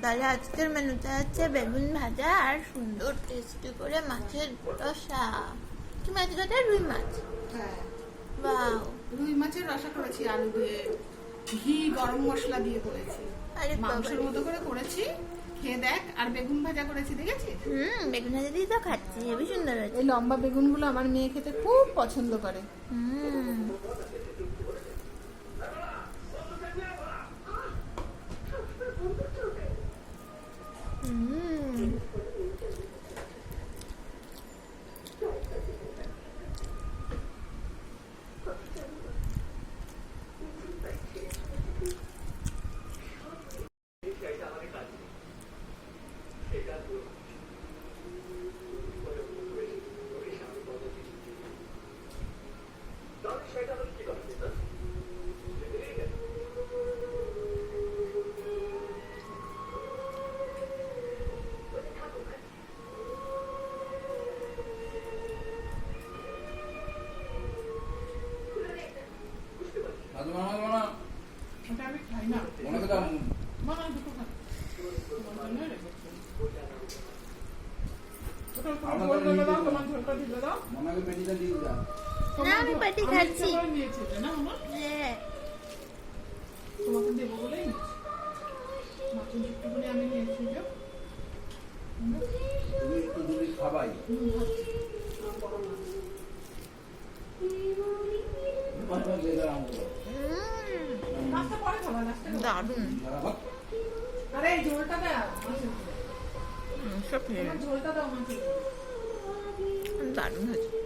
তাহলে আজকের মেনুতে আছে বেগুন ভাজা আর সুন্দর টেস্টি করে মাছের রসা। কি মাছ ওটা? রুই মাছ। হ্যাঁ, ওয়াও, রুই মাছের রসা করেছি আলু দিয়ে, ঘি গরম মশলা দিয়ে করেছি, আরে মাংসের বাবা। মতো করে করেছি। খেয়ে দেখ। আর বেগুন ভাজা করেছি, দেখেছিস? বেগুন ভাজা দিয়ে তো খাচ্ছি, হেবি সুন্দর হয়েছে। এই লম্বা বেগুনগুলো আমার মেয়ে খেতে খুব পছন্দ করে। হুম হুম ওটা আমি খাই না। মামা দুটো খা। তোমার জন্য রেখেছি। ওটা তোমার ঝোল ঢেলে দাও, তোমার ঝোলটা ঢেলে দাও। না, আমি পেটি আমি খাচ্ছি। ইচ্ছে করে নিয়েছি এটা, না মামা? হ্যাঁ। তোমাকে দেবো বলেই নিয়েছি। মাছের একটুখানি আমি নিয়েছি যে। খাবাই ভাবছি। নাস্তা পরে খাবা, নাস্তা খাবা। দারুণ। আরে এই ঝোলটা দাও মাছের ঝোল। সব আমার ঝোলটা দাও মাছের ঝোল। দারুণ হয়েছে।